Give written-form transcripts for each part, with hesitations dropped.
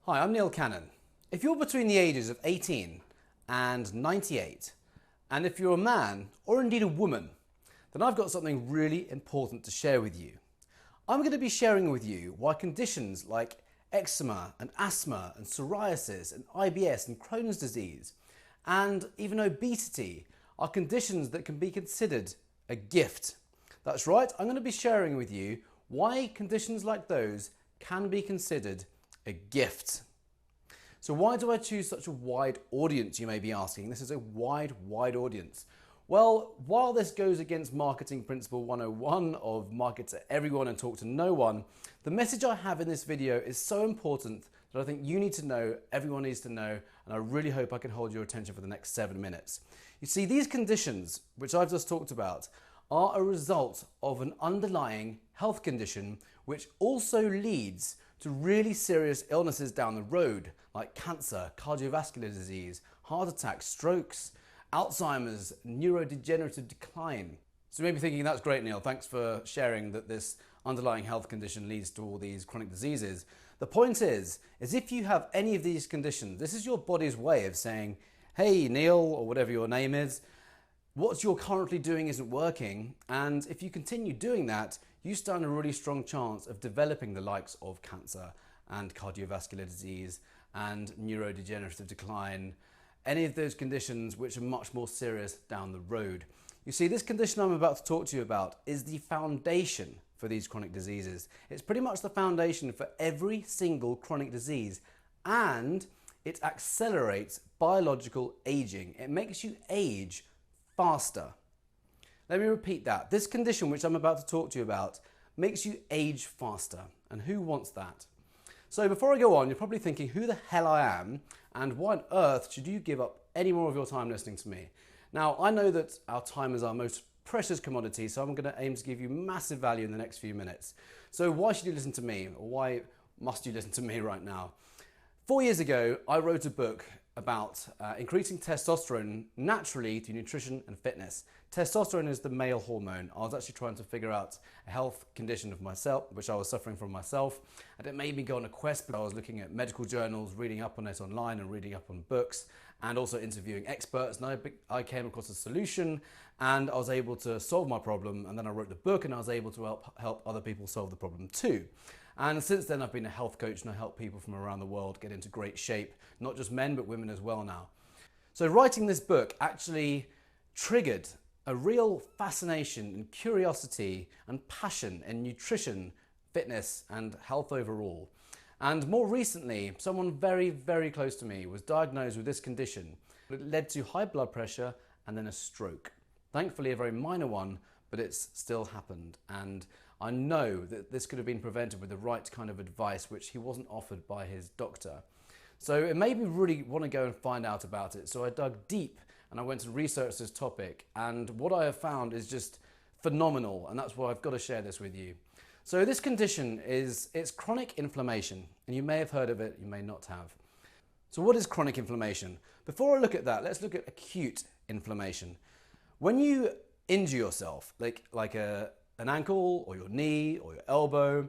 Hi, I'm Neil Cannon. If you're between the ages of 18 and 98, and if you're a man or indeed a woman, then I've got something really important to share with you. I'm going to be sharing with you why conditions like eczema and asthma and psoriasis and IBS and Crohn's disease and even obesity are conditions that can be considered a gift. That's right, I'm going to be sharing with you why conditions like those can be considered a gift. So why do I choose such a wide audience, you may be asking? This is a wide audience. Well, while this goes against marketing principle 101 of market to everyone and talk to no one, the message I have in this video is so important that I think you need to know, everyone needs to know, and I really hope I can hold your attention for the next 7 minutes. You see, these conditions, which I've just talked about, are a result of an underlying health condition which also leads to really serious illnesses down the road, like cancer, cardiovascular disease, heart attacks, strokes, Alzheimer's, neurodegenerative decline. So you may be thinking, that's great, Neil, thanks for sharing that this underlying health condition leads to all these chronic diseases. The point is if you have any of these conditions, this is your body's way of saying, hey, Neil, or whatever your name is, what you're currently doing isn't working, and if you continue doing that, you stand a really strong chance of developing the likes of cancer and cardiovascular disease and neurodegenerative decline, any of those conditions which are much more serious down the road. You see, this condition I'm about to talk to you about is the foundation for these chronic diseases. It's pretty much the foundation for every single chronic disease, and it accelerates biological aging. It makes you age faster. Let me repeat that. This condition which I'm about to talk to you about makes you age faster. And who wants that? So before I go on, you're probably thinking who the hell I am and why on earth should you give up any more of your time listening to me? Now, I know that our time is our most precious commodity, so I'm going to aim to give you massive value in the next few minutes. So why should you listen to me? Or why must you listen to me right now? 4 years ago, I wrote a book about increasing testosterone naturally through nutrition and fitness. Testosterone is the male hormone. I was actually trying to figure out a health condition of myself, which I was suffering from myself, and it made me go on a quest because I was looking at medical journals, reading up on it online and reading up on books, and also interviewing experts, and I came across a solution and I was able to solve my problem, and then I wrote the book and I was able to help other people solve the problem too. And since then, I've been a health coach and I help people from around the world get into great shape, not just men, but women as well now. So writing this book actually triggered a real fascination and curiosity and passion in nutrition, fitness, and health overall. And more recently, someone very close to me was diagnosed with this condition. It led to high blood pressure and then a stroke. Thankfully, a very minor one, but it's still happened. And I know that this could have been prevented with the right kind of advice, which he wasn't offered by his doctor. So it made me really want to go and find out about it. So I dug deep and I went to research this topic. And what I have found is just phenomenal. And that's why I've got to share this with you. So this condition it's chronic inflammation. And you may have heard of it, you may not have. So what is chronic inflammation? Before I look at that, let's look at acute inflammation. When you injure yourself, like an ankle or your knee or your elbow,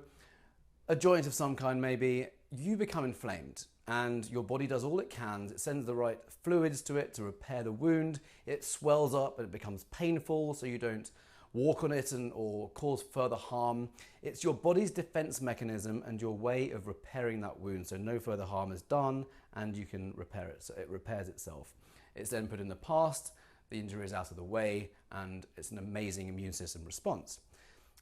a joint of some kind maybe, you become inflamed and your body does all it can. It sends the right fluids to it to repair the wound. It swells up and it becomes painful so you don't walk on it or cause further harm. It's your body's defense mechanism and your way of repairing that wound so no further harm is done and you can repair it. So it repairs itself. It's then put in the past, the injury is out of the way, and it's an amazing immune system response.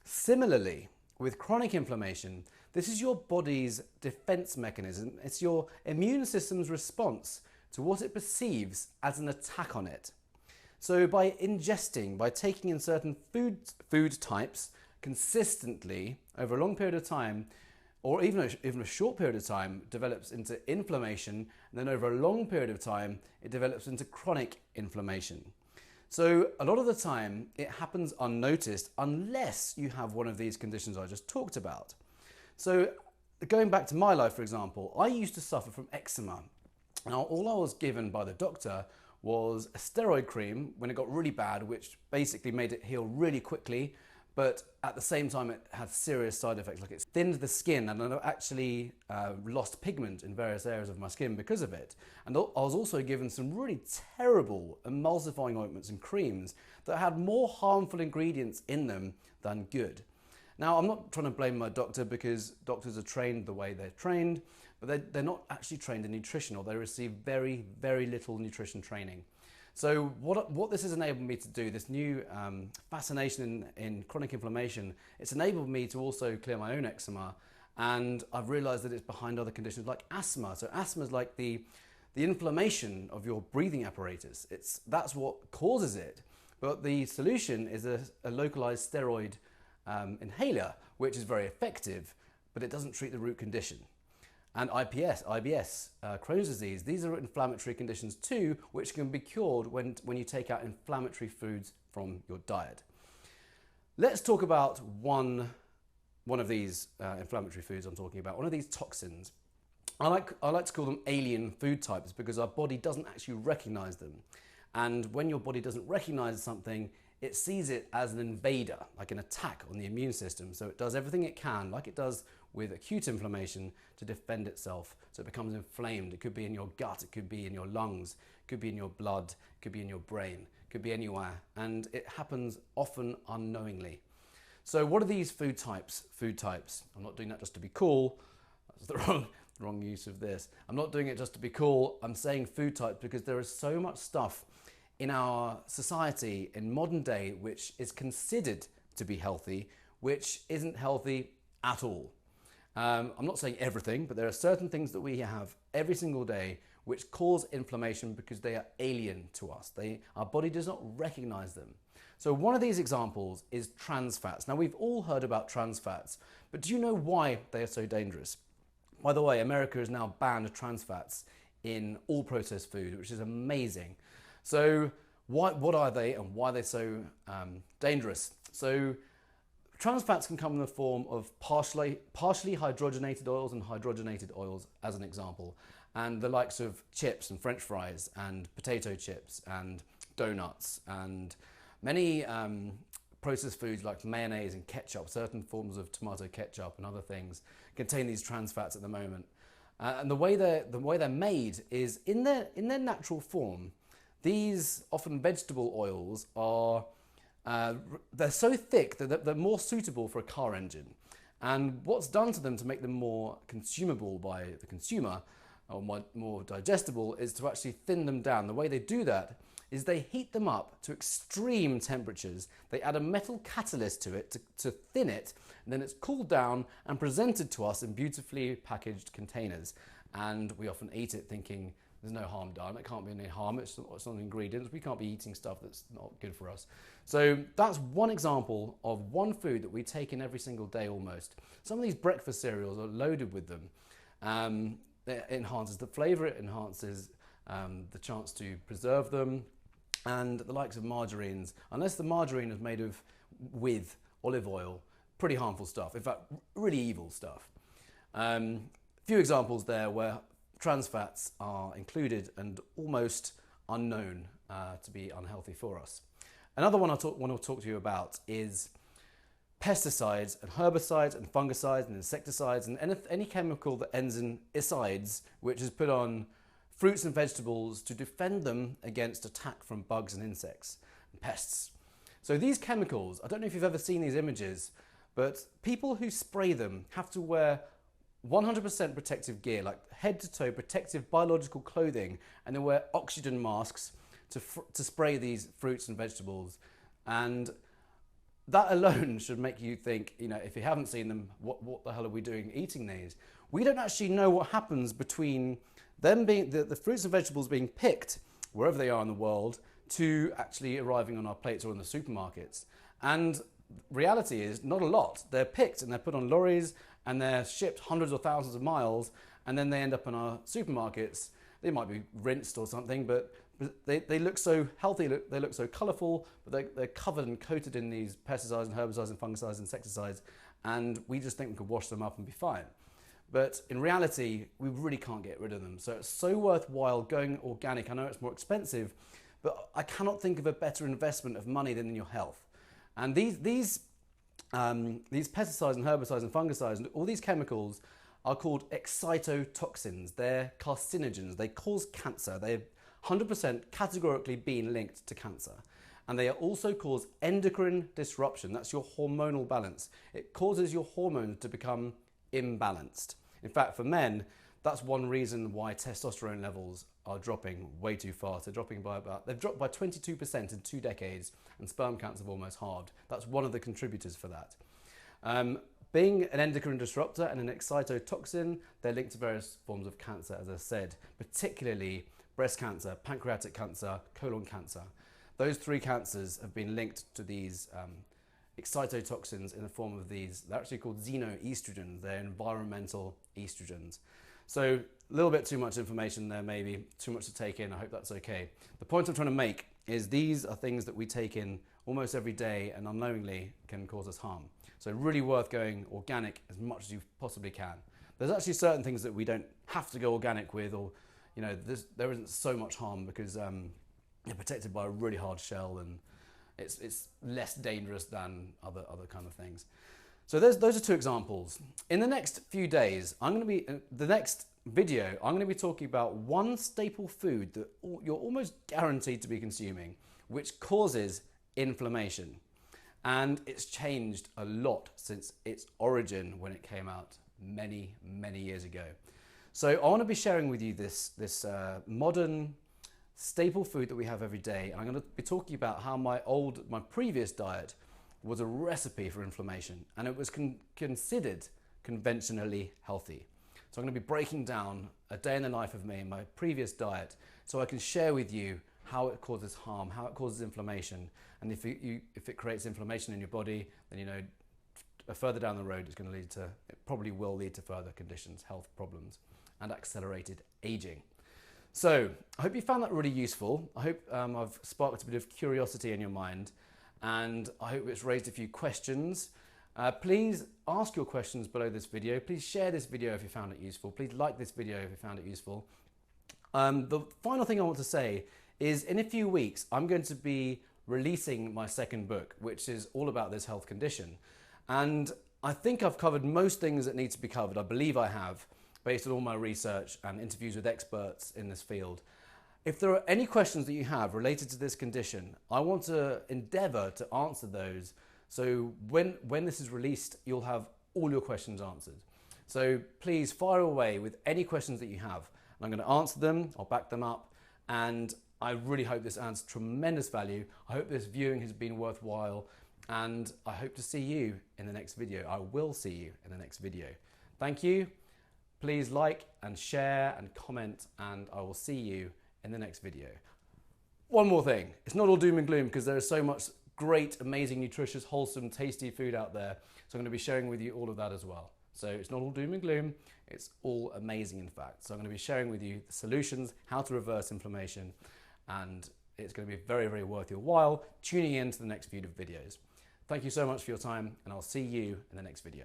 Similarly, with chronic inflammation, this is your body's defense mechanism. It's your immune system's response to what it perceives as an attack on it. So by taking in certain food types consistently over a long period of time, or even a short period of time, develops into inflammation, and then over a long period of time, it develops into chronic inflammation. So a lot of the time, it happens unnoticed unless you have one of these conditions I just talked about. So going back to my life, for example, I used to suffer from eczema. Now, all I was given by the doctor was a steroid cream when it got really bad, which basically made it heal really quickly, but at the same time it had serious side effects, like it thinned the skin, and I actually lost pigment in various areas of my skin because of it. And I was also given some really terrible emulsifying ointments and creams that had more harmful ingredients in them than good. Now, I'm not trying to blame my doctor, because doctors are trained the way they're trained, but they're not actually trained in nutrition, or they receive very, very little nutrition training. So what this has enabled me to do, this new fascination in chronic inflammation, it's enabled me to also clear my own eczema, and I've realized that it's behind other conditions like asthma. So asthma is like the inflammation of your breathing apparatus. That's what causes it. But the solution is a localized steroid inhaler, which is very effective, but it doesn't treat the root condition. And IBS, Crohn's disease, these are inflammatory conditions too, which can be cured when you take out inflammatory foods from your diet. Let's talk about one of these inflammatory foods I'm talking about, one of these toxins. I like to call them alien food types, because our body doesn't actually recognize them. And when your body doesn't recognize something, it sees it as an invader, like an attack on the immune system. So it does everything it can, like it does with acute inflammation, to defend itself. So it becomes inflamed. It could be in your gut, it could be in your lungs, it could be in your blood, it could be in your brain, it could be anywhere. And it happens often unknowingly. So what are these food types? I'm not doing that just to be cool. That's the wrong use of this. I'm not doing it just to be cool. I'm saying food types because there is so much stuff in our society in modern day which is considered to be healthy, which isn't healthy at all. I'm not saying everything, but there are certain things that we have every single day which cause inflammation because they are alien to us. Our body does not recognize them. So one of these examples is trans fats. Now, we've all heard about trans fats, but do you know why they are so dangerous? By the way, America has now banned trans fats in all processed food, which is amazing. So what are they, and why are they so dangerous? So trans fats can come in the form of partially hydrogenated oils and hydrogenated oils, as an example, and the likes of chips and French fries and potato chips and donuts and many processed foods like mayonnaise and ketchup, certain forms of tomato ketchup and other things contain these trans fats at the moment. And the way they're made is in their natural form. These often vegetable oils are they're so thick that they're more suitable for a car engine. And what's done to them to make them more consumable by the consumer, or more digestible, is to actually thin them down. The way they do that is they heat them up to extreme temperatures. They add a metal catalyst to it to thin it, and then it's cooled down and presented to us in beautifully packaged containers. And we often eat it thinking, there's no harm done. It can't be any harm. It's not ingredients. We can't be eating stuff that's not good for us. So that's one example of one food that we take in every single day almost. Some of these breakfast cereals are loaded with them. It enhances the flavor. It enhances the chance to preserve them. And the likes of margarines, unless the margarine is made with olive oil, pretty harmful stuff. In fact, really evil stuff. Few examples there where trans fats are included and almost unknown to be unhealthy for us. Another one I want to talk to you about is pesticides and herbicides and fungicides and insecticides and any chemical that ends in -ides, which is put on fruits and vegetables to defend them against attack from bugs and insects and pests. So these chemicals, I don't know if you've ever seen these images, but people who spray them have to wear 100% protective gear, like head to toe protective biological clothing, and they wear oxygen masks to spray these fruits and vegetables. And that alone should make you think, if you haven't seen them, what the hell are we doing eating these? We don't actually know what happens between them being the fruits and vegetables being picked wherever they are in the world to actually arriving on our plates or in the supermarkets. And reality is not a lot. They're picked and they're put on lorries and they're shipped hundreds or thousands of miles, and then they end up in our supermarkets. They might be rinsed or something, but they look so healthy, they look so colourful, but they're covered and coated in these pesticides and herbicides and fungicides and insecticides, and we just think we could wash them up and be fine. But in reality, we really can't get rid of them. So it's so worthwhile going organic. I know it's more expensive, but I cannot think of a better investment of money than in your health. And these These pesticides and herbicides and fungicides and all these chemicals are called excitotoxins. They're carcinogens. They cause cancer. They've 100% categorically been linked to cancer. And they also cause endocrine disruption. That's your hormonal balance. It causes your hormones to become imbalanced. In fact, for men, that's one reason why testosterone levels are dropping way too fast. They've dropped by 22% in 2 decades, and sperm counts have almost halved. That's one of the contributors for that. Being an endocrine disruptor and an excitotoxin, they're linked to various forms of cancer, as I said, particularly breast cancer, pancreatic cancer, colon cancer. Those 3 cancers have been linked to these excitotoxins in the form of these. They're actually called xenoestrogens. They're environmental estrogens. So a little bit too much information there, maybe too much to take in. I hope that's okay. The point I'm trying to make is these are things that we take in almost every day and unknowingly can cause us harm. So really worth going organic as much as you possibly can. There's actually certain things that we don't have to go organic with, or there isn't so much harm because they're protected by a really hard shell, and it's less dangerous than other kind of things. So those are 2 examples. In the next few days, the next video, I'm going to be talking about one staple food that you're almost guaranteed to be consuming, which causes inflammation. And it's changed a lot since its origin when it came out many, many years ago. So I want to be sharing with you this modern staple food that we have every day. And I'm going to be talking about how my previous diet was a recipe for inflammation, and it was considered conventionally healthy. So I'm going to be breaking down a day in the life of me and my previous diet so I can share with you how it causes harm, how it causes inflammation, and if it creates inflammation in your body, then further down the road it probably will lead to further conditions, health problems, and accelerated aging. So I hope you found that really useful. I hope I've sparked a bit of curiosity in your mind, and I hope it's raised a few questions. Please ask your questions below this video. Please share this video if you found it useful. Please like this video if you found it useful. The final thing I want to say is in a few weeks, I'm going to be releasing my 2nd book, which is all about this health condition. And I think I've covered most things that need to be covered. I believe I have, based on all my research and interviews with experts in this field. If there are any questions that you have related to this condition, I want to endeavor to answer those. So when this is released, you'll have all your questions answered. So please fire away with any questions that you have. And I'm going to answer them, I'll back them up, and I really hope this adds tremendous value. I hope this viewing has been worthwhile, and I hope to see you in the next video. I will see you in the next video. Thank you. Please like and share and comment, and I will see you in the next video. One more thing, it's not all doom and gloom because there is so much great, amazing, nutritious, wholesome, tasty food out there. So I'm going to be sharing with you all of that as well. So it's not all doom and gloom, it's all amazing in fact. So I'm going to be sharing with you the solutions, how to reverse inflammation, and it's going to be very, very worth your while tuning in to the next few videos. Thank you so much for your time, and I'll see you in the next video.